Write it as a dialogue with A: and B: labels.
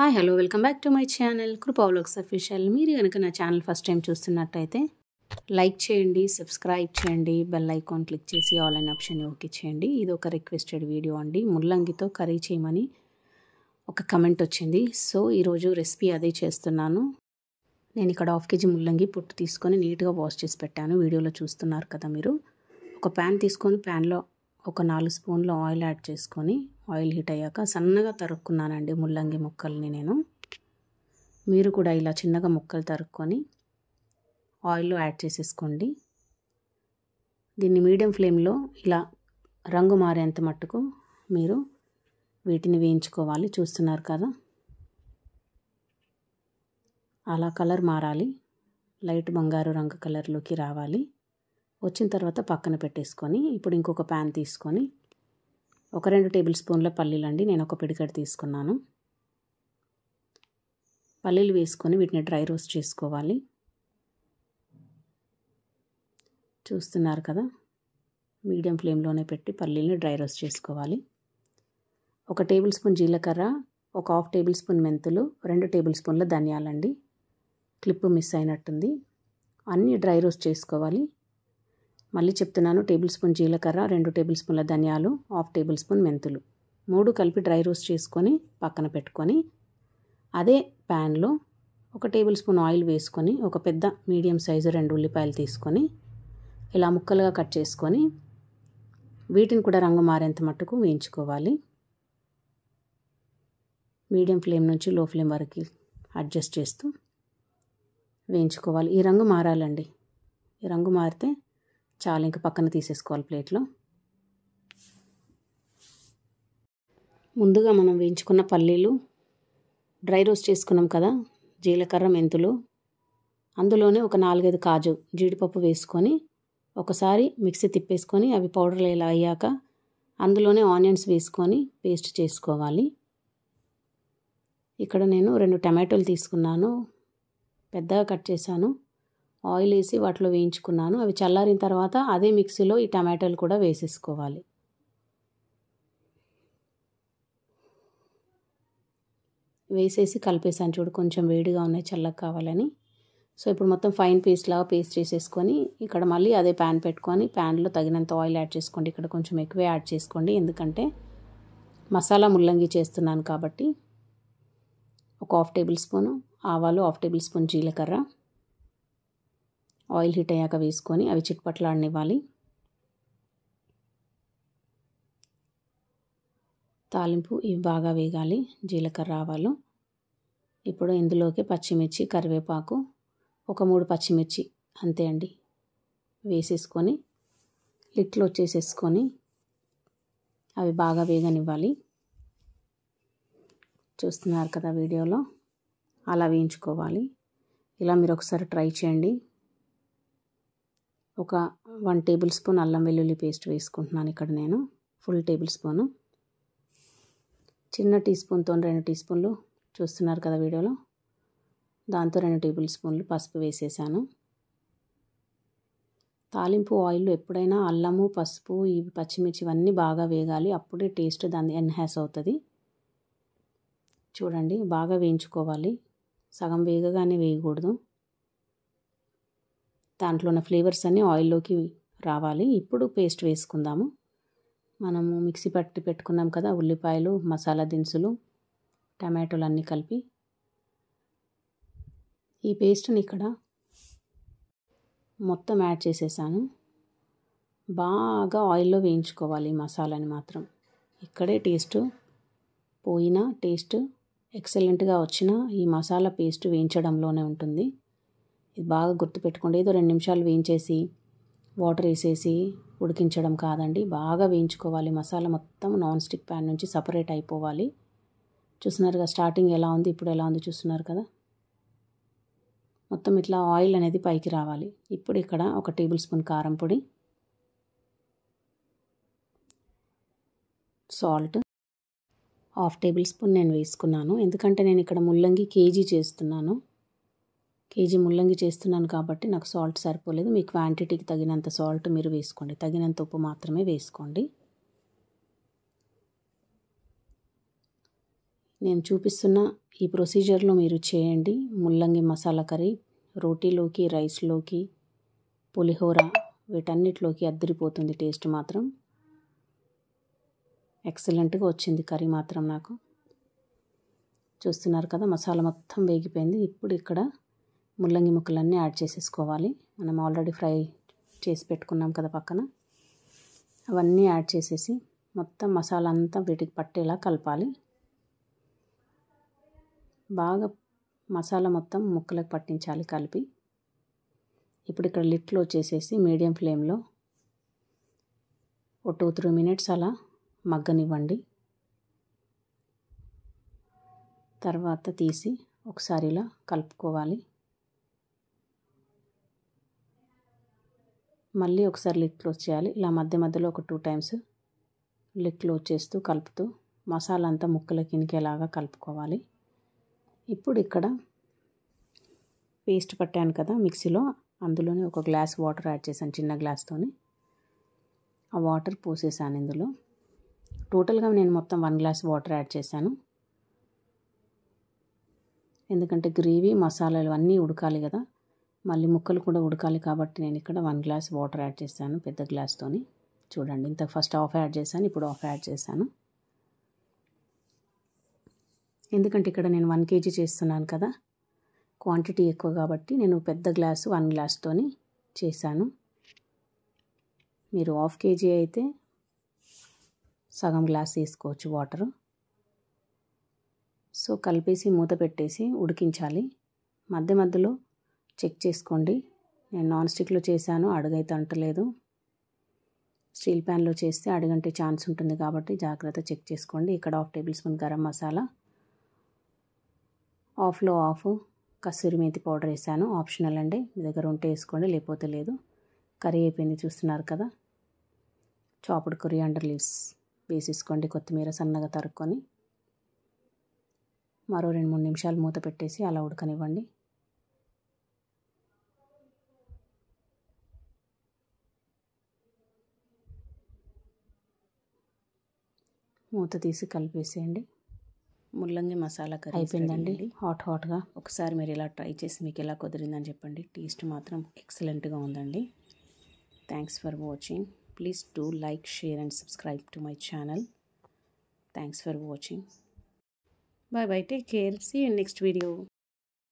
A: Hi hello welcome back to my channel కృపా vlogs official. మీరు కనుక నా ఛానల్ ఫస్ట్ టైం చూస్తున్నట్టయితే లైక్ చేయండి, సబ్స్క్రైబ్ చేయండి, బెల్ ఐకాన్ క్లిక్ చేసి ఆల్ అనే ఆప్షన్ ఓకే చేయండి. ఇది ఒక రిక్వెస్టెడ్ వీడియో అండి. ముల్లంగితో కర్రీ చేయమని ఒక కమెంట్ వచ్చింది. సో ఈరోజు రెసిపీ అదే చేస్తున్నాను. నేను ఇక్కడ 1/2 kg ముల్లంగి పొట్టు తీసుకొని నీట్గా వాష్ చేసి పెట్టాను. వీడియోలో చూస్తున్నారు కదా మీరు. ఒక ప్యాన్ తీసుకొని ప్యాన్లో ఒక 4 స్పూన్ల ఆయిల్ యాడ్ చేసుకొని ఆయిల్ హీట్ అయ్యాక సన్నగా తరుక్కున్నానండి ముల్లంగి ముక్కల్ని నేను. మీరు కూడా ఇలా చిన్నగా ముక్కలు తరుక్కొని ఆయిల్లో యాడ్ చేసేసుకోండి. దీన్ని మీడియం ఫ్లేమ్లో ఇలా రంగు మారేంత మట్టుకు మీరు వీటిని వేయించుకోవాలి. చూస్తున్నారు కదా, అలా కలర్ మారాలి, లైట్ బంగారు రంగు కలర్లోకి రావాలి. వచ్చిన తర్వాత పక్కన పెట్టేసుకొని ఇప్పుడు ఇంకొక ప్యాన్ తీసుకొని ఒక 2 టేబుల్ స్పూన్ల పల్లీలండి, నేను ఒక పిడికెడు తీసుకున్నాను. పల్లీలు వేసుకొని వీటిని డ్రై రోస్ట్ చేసుకోవాలి. చూస్తున్నారు కదా, మీడియం ఫ్లేమ్లోనే పెట్టి పల్లీలని డ్రై రోస్ట్ చేసుకోవాలి. 1 టేబుల్ స్పూన్ జీలకర్ర, ఒక 1/2 టేబుల్ స్పూన్ మెంతులు, 2 టేబుల్ స్పూన్ల ధనియాలండి. క్లిప్ మిస్ అయినట్టుంది. అన్నీ డ్రై రోస్ట్ చేసుకోవాలి. మళ్ళీ చెప్తున్నాను, టేబుల్ స్పూన్ జీలకర్ర, 2 టేబుల్ స్పూన్ల ధనియాలు, 1/2 టేబుల్ స్పూన్ మెంతులు, 3 కలిపి డ్రై రోస్ట్ చేసుకొని పక్కన పెట్టుకొని అదే ప్యాన్లో 1 టేబుల్ స్పూన్ ఆయిల్ వేసుకొని ఒక పెద్ద మీడియం సైజు 2 ఉల్లిపాయలు తీసుకొని ఇలా ముక్కలుగా కట్ చేసుకొని వీటిని కూడా రంగు మారేంత మట్టుకు వేయించుకోవాలి. మీడియం ఫ్లేమ్ నుంచి లో ఫ్లేమ్ వరకు అడ్జస్ట్ చేస్తూ వేయించుకోవాలి. ఈ రంగు మారాలండి. ఈ రంగు మారితే చాలా, ఇంకా పక్కన తీసేసుకోవాలి ప్లేట్లో. ముందుగా మనం వేయించుకున్న పల్లీలు డ్రై రోస్ట్ చేసుకున్నాం కదా, జీలకర్ర మెంతులు, అందులోనే ఒక 4-5 కాజు జీడిపప్పు వేసుకొని ఒకసారి మిక్సీ తిప్పేసుకొని అవి పౌడర్లు ఇలా అయ్యాక అందులోనే ఆనియన్స్ వేసుకొని పేస్ట్ చేసుకోవాలి. ఇక్కడ నేను 2 టమాటోలు తీసుకున్నాను, పెద్దగా కట్ చేశాను. ఆయిల్ వేసి వాటిలో వేయించుకున్నాను. అవి చల్లారిన తర్వాత అదే మిక్సీలో ఈ టమాటాలు కూడా వేసేసుకోవాలి. వేసేసి కలిపేసాను. చూడు, కొంచెం వేడిగా ఉన్నాయి, చల్లగా కావాలని. సో ఇప్పుడు మొత్తం ఫైన్ పేస్ట్ లాగా పేస్ట్ చేసేసుకొని ఇక్కడ మళ్ళీ అదే ప్యాన్ పెట్టుకొని ప్యాన్లో తగినంత ఆయిల్ యాడ్ చేసుకోండి. ఇక్కడ కొంచెం ఎక్కువే యాడ్ చేసుకోండి, ఎందుకంటే మసాలా ముల్లంగి చేస్తున్నాను కాబట్టి. ఒక 1/2 టేబుల్ స్పూను ఆవాలు, 1/2 టేబుల్ స్పూన్ జీలకర్ర ఆయిల్ హీట్ అయ్యాక వేసుకొని అవి చిట్పట్లాడనివ్వాలి. తాలింపు ఇవి బాగా వేగాలి, జీలకర్ర ఆవాలు. ఇప్పుడు ఇందులోకి పచ్చిమిర్చి, కరివేపాకు, ఒక 3 పచ్చిమిర్చి అంతే అండి వేసేసుకొని లిట్లో వచ్చేసేసుకొని అవి బాగా వేగనివ్వాలి. చూస్తున్నారు కదా వీడియోలో, అలా వేయించుకోవాలి. ఇలా మీరు ఒకసారి ట్రై చేయండి. ఒక 1 టేబుల్ స్పూన్ అల్లం వెల్లుల్లి పేస్ట్ వేసుకుంటున్నాను ఇక్కడ నేను, ఫుల్ టేబుల్ స్పూను. చిన్న టీ స్పూన్తో 2 టీ స్పూన్లు, చూస్తున్నారు కదా వీడియోలో, దాంతో 2 టేబుల్ స్పూన్లు పసుపు వేసేసాను. తాలింపు ఆయిల్లో ఎప్పుడైనా అల్లము, పసుపు, ఇవి పచ్చిమిర్చి ఇవన్నీ బాగా వేగాలి, అప్పుడే టేస్ట్ దాన్ని ఎన్హాన్స్ అవుతుంది. చూడండి, బాగా వేయించుకోవాలి, సగం వేగగానే వేయకూడదు. దాంట్లో ఉన్న ఫ్లేవర్స్ అన్నీ ఆయిల్లోకి రావాలి. ఇప్పుడు పేస్ట్ వేసుకుందాము. మనము మిక్సీ పట్టి పెట్టుకున్నాం కదా, ఉల్లిపాయలు, మసాలా దినుసులు, టమాటోలు అన్నీ కలిపి ఈ పేస్ట్ని ఇక్కడ మొత్తం యాడ్ చేసేసాను. బాగా ఆయిల్లో వేయించుకోవాలి ఈ మసాలాని మాత్రం. ఇక్కడే టేస్ట్ పోయినా, టేస్ట్ ఎక్సలెంట్గా వచ్చిన ఈ మసాలా పేస్ట్ వేయించడంలోనే ఉంటుంది. ఇది బాగా గుర్తుపెట్టుకోండి. ఏదో 2 నిమిషాలు వేయించేసి వాటర్ వేసేసి ఉడికించడం కాదండి, బాగా వేయించుకోవాలి. మసాలా మొత్తం నాన్ స్టిక్ ప్యాన్ నుంచి సపరేట్ అయిపోవాలి. చూస్తున్నారుగా స్టార్టింగ్ ఎలా ఉంది, ఇప్పుడు ఎలా ఉంది చూస్తున్నారు కదా. మొత్తం ఇట్లా ఆయిల్ అనేది పైకి రావాలి. ఇప్పుడు ఇక్కడ 1 టేబుల్ స్పూన్ కారం పొడి, సాల్ట్ 1/2 టేబుల్ స్పూన్ నేను వేసుకున్నాను, ఎందుకంటే నేను ఇక్కడ ముల్లంగి కేజీ చేస్తున్నాను. కేజీ ముల్లంగి చేస్తున్నాను కాబట్టి నాకు సాల్ట్ సరిపోలేదు. మీ క్వాంటిటీకి తగినంత సాల్ట్ మీరు వేసుకోండి, తగినంత ఉప్పు మాత్రమే వేసుకోండి. నేను చూపిస్తున్న ఈ ప్రొసీజర్లో మీరు చేయండి. ముల్లంగి మసాలా కర్రీ రోటీలోకి, రైస్లోకి, పులిహోర వీటన్నిటిలోకి అద్దరిపోతుంది. టేస్ట్ మాత్రం ఎక్సలెంట్గా వచ్చింది. కర్రీ మాత్రం నాకు చూస్తున్నారు కదా, మసాలా మొత్తం వేగిపోయింది. ఇప్పుడు ఇక్కడ ముల్లంగి ముక్కలన్నీ యాడ్ చేసేసుకోవాలి. మనం ఆల్రెడీ ఫ్రై చేసి పెట్టుకున్నాం కదా పక్కన, అవన్నీ యాడ్ చేసేసి మొత్తం మసాలా అంతా వీటికి పట్టేలా కలపాలి. బాగా మసాలా మొత్తం ముక్కలకు పట్టించాలి కలిపి. ఇప్పుడు ఇక్కడ లిడ్ క్లోజ్ చేసేసి మీడియం ఫ్లేమ్లో ఒక 2-3 మినిట్స్ అలా మగ్గనివ్వండి. తర్వాత తీసి ఒకసారి ఇలా కలుపుకోవాలి. మళ్ళీ ఒకసారి లిడ్ క్లోజ్ చేయాలి. ఇలా మధ్య మధ్యలో ఒక 2 టైమ్స్ లిడ్ క్లోజ్ చేస్తూ కలుపుతూ మసాలా అంతా ముక్కలకి ఇనికేలాగా కలుపుకోవాలి. ఇప్పుడు ఇక్కడ పేస్ట్ పట్టాను కదా మిక్సీలో, అందులోనే ఒక గ్లాస్ వాటర్ యాడ్ చేశాను, చిన్న గ్లాస్తోని. ఆ వాటర్ పోసేసాను ఇందులో. టోటల్గా నేను మొత్తం 1 గ్లాస్ వాటర్ యాడ్ చేశాను. ఎందుకంటే గ్రేవీ మసాలాలు అన్నీ ఉడకాలి కదా, మళ్ళీ ముక్కలు కూడా ఉడకాలి కాబట్టి నేను ఇక్కడ 1 గ్లాస్ వాటర్ యాడ్ చేశాను పెద్ద గ్లాస్తోని. చూడండి, ఇంత ఫస్ట్ హాఫ్ యాడ్ చేశాను, ఇప్పుడు హాఫ్ యాడ్ చేశాను. ఎందుకంటే ఇక్కడ నేను 1 kg చేస్తున్నాను కదా, క్వాంటిటీ ఎక్కువ కాబట్టి నేను పెద్ద గ్లాసు 1 గ్లాస్తోని చేశాను. మీరు ½ kg అయితే సగం గ్లాస్ వేసుకోవచ్చు వాటరు. సో కలిపేసి మూత పెట్టేసి ఉడికించాలి. మధ్య మధ్యలో చెక్ చేసుకోండి. నేను నాన్ స్టిక్లో చేశాను, అడుగైతే అంటలేదు. స్టీల్ ప్యాన్లో చేస్తే అడుగంటే ఛాన్స్ ఉంటుంది కాబట్టి జాగ్రత్త చెక్ చేసుకోండి. ఇక్కడ 1/2 టేబుల్ స్పూన్ గరం మసాలా, హాఫ్లో హాఫ్ కసూరి మేతి పౌడర్ వేసాను. ఆప్షనల్ అండి, మీ దగ్గర ఉంటే వేసుకోండి, లేకపోతే లేదు. కర్రీ అయిపోయింది చూస్తున్నారు కదా. చాప్డ్ కొరియాండర్ లీవ్స్ వేసేసుకోండి, కొత్తిమీర సన్నగా తరుక్కొని. మరో 2-3 నిమిషాలు మూత పెట్టేసి అలా ఉడకనివ్వండి. మూత తీసి కలిపేసేయండి. ముల్లంగి మసాలా కర్రీ అయిపోయిందండి. హాట్గా ఒకసారి మీరు ఇలా ట్రై చేసి మీకు ఎలా కుదిరిందని చెప్పండి. టేస్ట్ మాత్రం ఎక్సలెంట్గా ఉందండి. Thanks for watching. Please do like, share and subscribe to my channel. Thanks for watching. Bye bye. Take care. See you in next video.